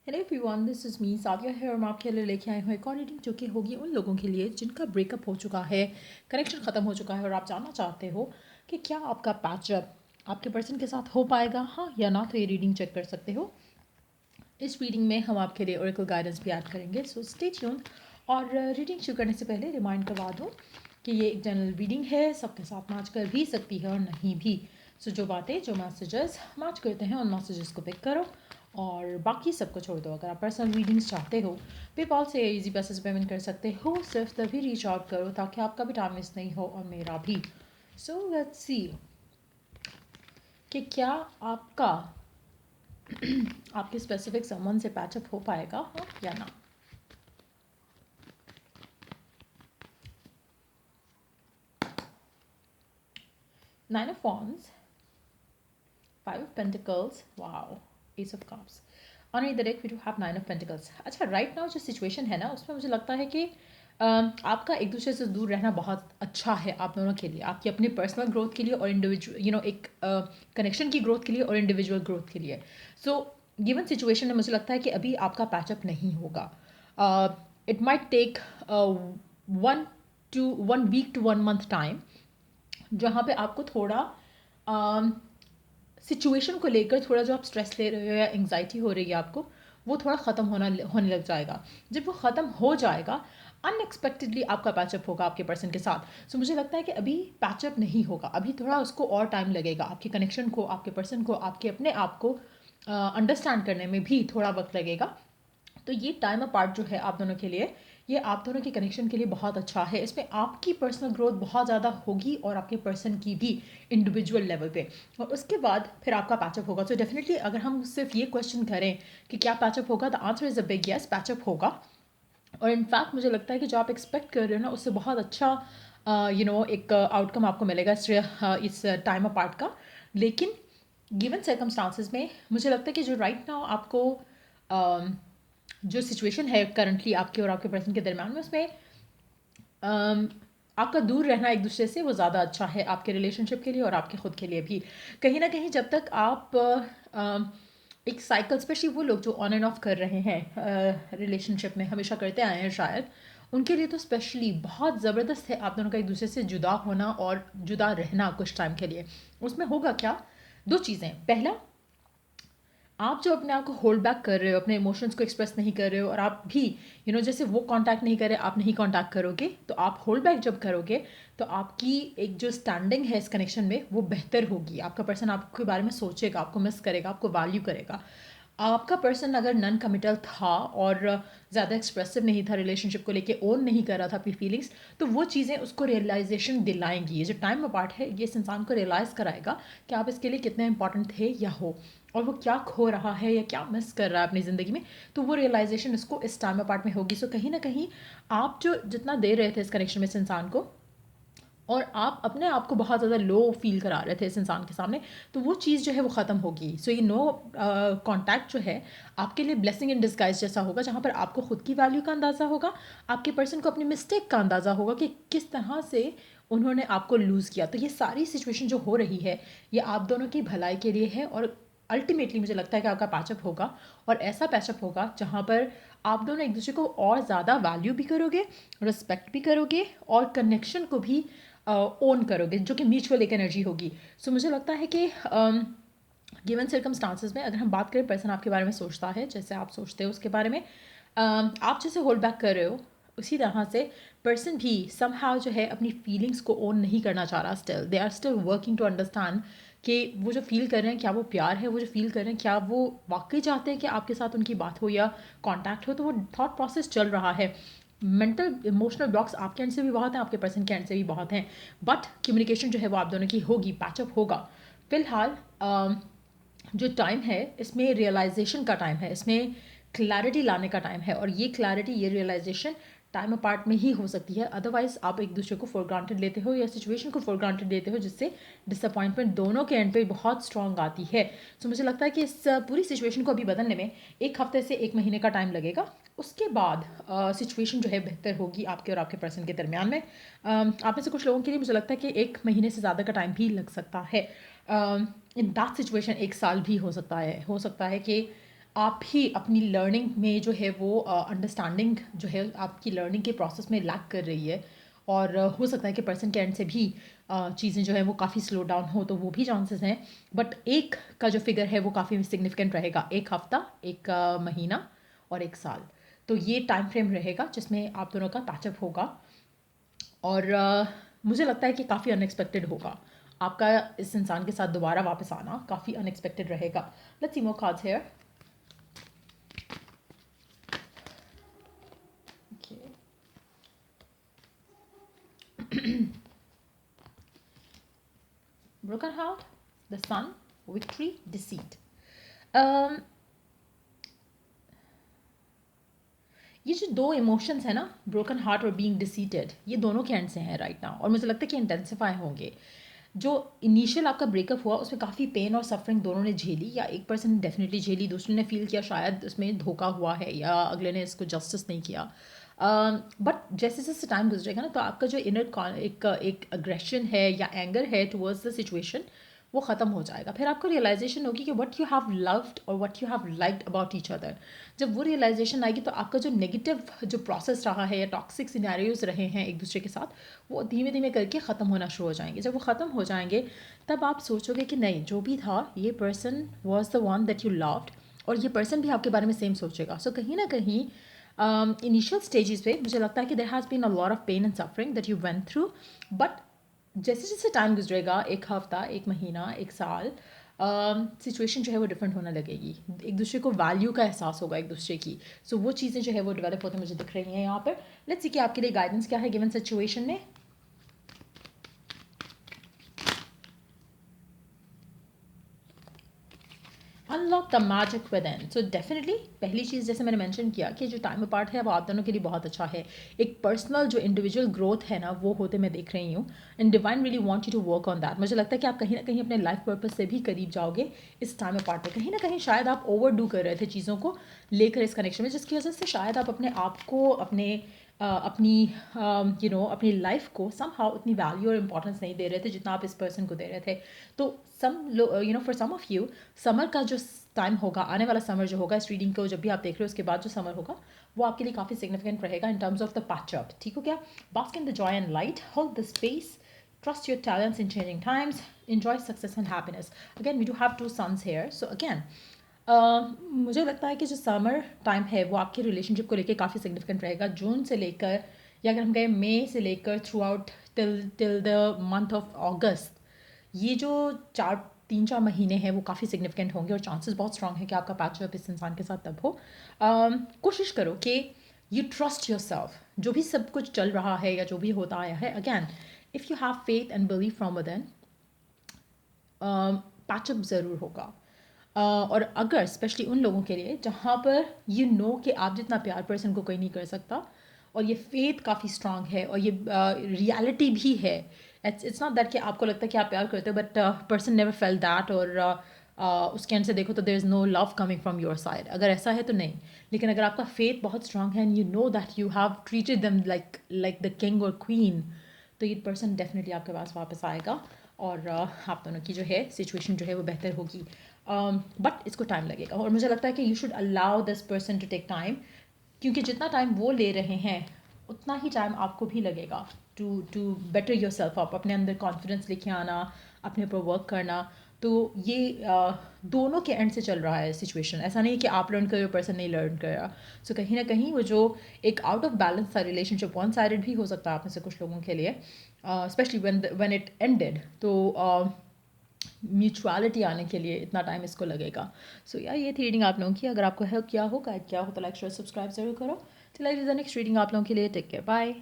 Hello everyone, this is me Sadia है और मैं आपके लिए लेके आई हूँ एक और रीडिंग जो कि होगी उन लोगों के लिए जिनका ब्रेकअप हो चुका है, कनेक्शन ख़त्म हो चुका है और आप जानना चाहते हो कि क्या आपका पैचअप आपके पर्सन के साथ हो पाएगा, हाँ या ना। तो ये रीडिंग चेक कर सकते हो। इस रीडिंग में हम आपके लिए ओरेकल गाइडेंस भी ऐड करेंगे, सो स्टे ट्यून। और रीडिंग शुरू करने से पहले रिमाइंड करवा दूँ कि ये एक जनरल रीडिंग है, सबके साथ मैच कर भी सकती है और नहीं भी। सो जो बातें जो मैसेजेस मैच करते हैं उन मैसेजेस को पिक करो और बाकी सबको छोड़ दो। अगर आप पर्सनल रीडिंग्स चाहते हो पेपाल से इजी पैसे से पेमेंट कर सकते हो, सिर्फ तभी रीच आउट करो ताकि आपका भी टाइम मिस नहीं हो और मेरा भी। सो लेट्स सी कि क्या आपका आपके स्पेसिफिक समवन से पैचअप हो पाएगा, हाँ या ना। Nine of wands, five of pentacles, wow, ace of cups. और in the deck we do have nine of pentacles. अच्छा, राइट नाउ जो सिचुएशन है ना उसमें मुझे लगता है कि आपका एक दूसरे से दूर रहना बहुत अच्छा है आप दोनों के लिए, आपकी अपनी पर्सनल ग्रोथ के लिए और इंडिविजुअल एक कनेक्शन की ग्रोथ के लिए और इंडिविजुअल ग्रोथ के लिए। सो गिवन सिचुएशन में मुझे लगता है कि अभी आपका पैचअप नहीं होगा। It might take 1 week to 1 month time, जहाँ पे आपको थोड़ा सिचुएशन को लेकर थोड़ा जो आप स्ट्रेस ले रहे हो या एंग्जाइटी हो रही है आपको, वो थोड़ा ख़त्म होने लग जाएगा। जब वो ख़त्म हो जाएगा अनएक्सपेक्टेडली आपका पैचअप होगा आपके पर्सन के साथ। सो मुझे लगता है कि अभी पैचअप नहीं होगा, अभी थोड़ा उसको और टाइम लगेगा, आपके कनेक्शन को, आपके पर्सन को, आपके अपने आप को अंडरस्टैंड करने में भी थोड़ा वक्त लगेगा। तो ये टाइम अपार्ट जो है आप दोनों के लिए, ये आप दोनों के कनेक्शन के लिए बहुत अच्छा है। इसमें आपकी पर्सनल ग्रोथ बहुत ज़्यादा होगी और आपके पर्सन की भी इंडिविजुअल लेवल पे, और उसके बाद फिर आपका पैचअप होगा। तो डेफिनेटली अगर हम सिर्फ ये क्वेश्चन करें कि क्या पैचअप होगा, the answer is a big yes, patch up होगा। और इनफैक्ट मुझे लगता है कि जो आप एक्सपेक्ट कर रहे हो ना उससे बहुत अच्छा एक आउटकम आपको मिलेगा इस टाइम अपार्ट का। लेकिन गिवन सर्कमस्टांसिस में मुझे लगता है कि जो राइट नाउ आपको जो सिचुएशन है करंटली आपके और आपके पर्सन के दरम्यान में, उसमें आपका दूर रहना एक दूसरे से वो ज़्यादा अच्छा है आपके रिलेशनशिप के लिए और आपके खुद के लिए भी। कहीं ना कहीं जब तक आप एक साइकिल, स्पेशली वो लोग जो ऑन एंड ऑफ कर रहे हैं रिलेशनशिप में, हमेशा करते आए हैं शायद, उनके लिए तो स्पेशली बहुत ज़बरदस्त है आप दोनों का एक दूसरे से जुदा होना और जुदा रहना कुछ टाइम के लिए। उसमें होगा क्या, दो चीज़ें। पहला, आप जो अपने आप को होल्ड बैक कर रहे हो, अपने इमोशंस को एक्सप्रेस नहीं कर रहे हो, और आप भी जैसे वो कांटेक्ट नहीं कर रहे, आप नहीं कांटेक्ट करोगे, तो आप होल्ड बैक जब करोगे तो आपकी एक जो स्टैंडिंग है इस कनेक्शन में वो बेहतर होगी। आपका पर्सन आपके बारे में सोचेगा, आपको मिस करेगा, आपको वैल्यू करेगा। आपका पर्सन अगर नॉन कमिटल था और ज़्यादा एक्सप्रेसिव नहीं था, रिलेशनशिप को लेके ओन नहीं कर रहा था अपनी फीलिंग्स, तो वो चीज़ें उसको रियलाइजेशन दिलाएंगी। ये जो टाइम अपार्ट है ये इस इंसान को रियलाइज़ कराएगा कि आप इसके लिए कितने इंपॉर्टेंट थे या हो, और वो क्या खो रहा है या क्या मिस कर रहा है अपनी ज़िंदगी में। तो वो रियलाइजेशन इसको इस टाइम अपार्ट में होगी। सो कहीं ना कहीं आप जो जितना दे रहे थे इस कनेक्शन में इस इंसान को, और आप अपने आप को बहुत ज़्यादा लो फील करा रहे थे इस इंसान के सामने, तो वो चीज़ जो है वो ख़त्म होगी। सो ये नो कॉन्टैक्ट जो है आपके लिए ब्लेसिंग इन डिस्गाइज जैसा होगा, जहाँ पर आपको खुद की वैल्यू का अंदाज़ा होगा, आपके पर्सन को अपनी मिस्टेक का अंदाज़ा होगा कि किस तरह से उन्होंने आपको लूज़ किया। तो ये सारी सिचुएशन जो हो रही है ये आप दोनों की भलाई के लिए है, और अल्टीमेटली मुझे लगता है कि आपका पैचअप होगा, और ऐसा पैचअप होगा जहाँ पर आप दोनों एक दूसरे को और ज़्यादा वैल्यू भी करोगे, रिस्पेक्ट भी करोगे, और कनेक्शन को भी ओन करोगे, जो कि म्यूचुअल एक एनर्जी होगी। सो मुझे लगता है कि गिवन सर्कमस्टांसिस में अगर हम बात करें, पर्सन आपके बारे में सोचता है जैसे आप सोचते हो उसके बारे में, आप जैसे होल्ड बैक कर रहे हो उसी तरह से पर्सन भी समहाउ जो है अपनी फीलिंग्स को ओन नहीं करना चाह रहा। Still they are still working to understand कि वो जो फील कर रहे हैं क्या वो प्यार है, वो जो फील कर रहे हैं क्या वो वाकई चाहते हैं कि आपके साथ उनकी बात हो या कांटेक्ट हो। तो वो थॉट प्रोसेस चल रहा है। मेंटल इमोशनल ब्लॉक्स आपके एंड से भी बहुत हैं, आपके पर्सन के एंड से भी बहुत हैं, बट कम्युनिकेशन जो है वो आप दोनों की होगी, पैचअप होगा। फिलहाल जो टाइम है इसमें रियलाइजेशन का टाइम है, इसमें क्लैरिटी लाने का टाइम है, और ये क्लैरिटी, ये रियलाइजेशन टाइम अपार्ट में ही हो सकती है। अदरवाइज आप एक दूसरे को फॉर ग्रांटेड लेते हो या सिचुएशन को फॉर ग्रांटेड लेते हो, जिससे डिसअपॉइंटमेंट दोनों के एंड पे बहुत स्ट्रॉन्ग आती है। सो मुझे लगता है कि इस पूरी सिचुएशन को अभी बदलने में 1 हफ्ते से 1 महीने का टाइम लगेगा। उसके बाद सिचुएशन जो है बेहतर होगी आपके और आपके पर्सन के दरमियान में। आप में से कुछ लोगों के लिए मुझे लगता है कि 1 महीने से ज़्यादा का टाइम भी लग सकता है। इन दैट सिचुएशन 1 साल भी हो सकता है कि आप ही अपनी लर्निंग में जो है वो अंडरस्टैंडिंग जो है आपकी लर्निंग के प्रोसेस में लैक कर रही है, और हो सकता है कि पर्सन के एंड से भी चीज़ें जो है वो काफ़ी स्लो डाउन हो, तो वो भी चांसेस हैं। बट एक का जो फिगर है वो काफ़ी सिग्निफिकेंट रहेगा, एक हफ्ता, एक महीना और एक साल। तो ये टाइम फ्रेम रहेगा जिसमें आप दोनों का पैचअप होगा, और मुझे लगता है कि काफ़ी अनएक्सपेक्टेड होगा आपका इस इंसान के साथ दोबारा वापस आना, काफ़ी अनएक्सपेक्टेड रहेगा। Let's see more cards here. Okay. Broken heart, the sun, victory, deceit. um, ये जो दो इमोशंस है ना, ब्रोकन हार्ट और बीइंग डिसीटेड, ये दोनों के एंड से हैं राइट नाउ, और मुझे लगता है कि इंटेंसिफाई होंगे। जो इनिशियल आपका ब्रेकअप हुआ उसमें काफ़ी पेन और सफरिंग दोनों ने झेली, या एक पर्सन ने डेफिनेटली झेली, दूसरे ने फील किया शायद उसमें धोखा हुआ है या अगले ने इसको जस्टिस नहीं किया। बट जैसे जैसे टाइम गुजरेगा ना, तो आपका जो इनर एक अग्रेशन है या एंगर है टुवर्ड्स द सिचुएशन, वो ख़त्म हो जाएगा। फिर आपको रियलाइजेशन होगी कि व्हाट यू हैव लव्ड और what you have liked about each other. जब वो रियलाइजेशन आएगी तो आपका जो नेगेटिव जो प्रोसेस रहा है या टॉक्सिक सिनेरियोज रहे हैं एक दूसरे के साथ, वो धीमे धीमे करके ख़त्म होना शुरू हो जाएंगे। जब वो ख़त्म हो जाएंगे तब आप सोचोगे कि नहीं, जो भी था ये person was the one that you loved, और ये पर्सन भी आपके बारे में सेम सोचेगा। सो कहीं ना कहीं इनिशियल स्टेजेस पे मुझे लगता है कि there has been a lot of pain and suffering that you went through, but जैसे जैसे टाइम गुजरेगा, एक हफ्ता, एक महीना, एक साल, सिचुएशन जो है वो डिफरेंट होने लगेगी, एक दूसरे को वैल्यू का एहसास होगा एक दूसरे की। सो वो चीज़ें जो है वो डेवलप होते मुझे दिख रही हैं यहाँ पर। लेट्स सी कि आपके लिए गाइडेंस क्या है गिवन सिचुएशन में। Unlock the magic with in. So definitely पहली चीज़ जैसे मैंने मेंशन किया कि जो टाइम अपार्ट है वो आप दोनों के लिए बहुत अच्छा है। एक पर्सनल जो इंडिविजुअल ग्रोथ है ना, वो होते मैं देख रही हूँ, and divine really want you to work on that. मुझे लगता है कि आप कहीं ना कहीं अपने लाइफ पर्पस से भी करीब जाओगे इस टाइम अपार्ट में। कहीं ना कहीं शायद आप ओवर डू कर रहे थे चीज़ों को लेकर इस कनेक्शन में, जिसकी वजह से शायद आप अपने आप को, अपनी अपनी लाइफ को समहाउ उतनी वैल्यू और इंपॉर्टेंस नहीं दे रहे थे जितना आप इस पर्सन को दे रहे थे। तो for some of you, summer का जो टाइम होगा, आने वाला समर जो होगा, इस रीडिंग को जब भी आप देख रहे हो उसके बाद जो समर होगा, वो आपके लिए काफ़ी सिग्निफिकेंट रहेगा in terms of the patch up. ठीक हो क्या? Bask in the joy and light, hold the space, trust your talents in changing times, enjoy success and happiness. Again, we do have two suns here. So again, मुझे लगता है कि जो summer time है वो आपके रिलेशनशिप को लेकर काफ़ी सिग्निफिकेंट रहेगा। जून से लेकर, या अगर हम कहें मई से लेकर through out till till the month of अगस्त, ये जो 3-4 महीने हैं वो काफ़ी सिग्निफिकेंट होंगे, और चांसेस बहुत स्ट्रांग है कि आपका पैचअप इस इंसान के साथ तब हो। कोशिश करो कि यू ट्रस्ट योर सेल्फ, जो भी सब कुछ चल रहा है या जो भी होता आया है। Again, if you have faith and believe from within, patch up ज़रूर होगा। और अगर स्पेशली उन लोगों के लिए जहाँ पर यू नो कि आप जितना प्यार पर्सन को कोई नहीं कर सकता, और ये फेथ काफ़ी स्ट्रांग है, और ये रियलिटी भी है। इट्स नॉट दैट कि आपको लगता है कि आप प्यार करते हो but person never feel that, और उसके एंड से देखो तो there is no love coming from your side. अगर ऐसा है तो नहीं, लेकिन अगर आपका फेथ बहुत स्ट्रांग है and you know that you have treated them like the king और क्वीन, तो ये पर्सन डेफिनेटली आपके पास वापस आएगा, और आप दोनों की जो है सिचुएशन जो है वो बेहतर होगी। बट इसको टाइम लगेगा, और मुझे लगता है कि you should allow this person to take time, क्योंकि जितना टाइम वो ले रहे हैं उतना ही टाइम आपको भी लगेगा to better yourself up, अपने अंदर कॉन्फिडेंस लेके आना, अपने ऊपर वर्क करना। तो ये दोनों के एंड से चल रहा है सिचुएशन, ऐसा नहीं है कि आप लर्न कर रहे हो, पर्सन नहीं लर्न कर रहा। सो कहीं ना कहीं वो जो एक आउट ऑफ बैलेंस था रिलेशनशिप, वन साइडेड भी हो सकता है आप में से कुछ लोगों के लिए, स्पेशली व्हेन इट एंडेड, तो म्यूचुअलिटी आने के लिए इतना टाइम इसको लगेगा। सो यार, ये थी रीडिंग आप लोगों की। अगर आपको हेल्प किया हो, गाइड किया हो, तो लाइक शेयर सब्सक्राइब जरूर करो। चलिए, नेक्स्ट रीडिंग आप लोगों के लिए। Take care, bye.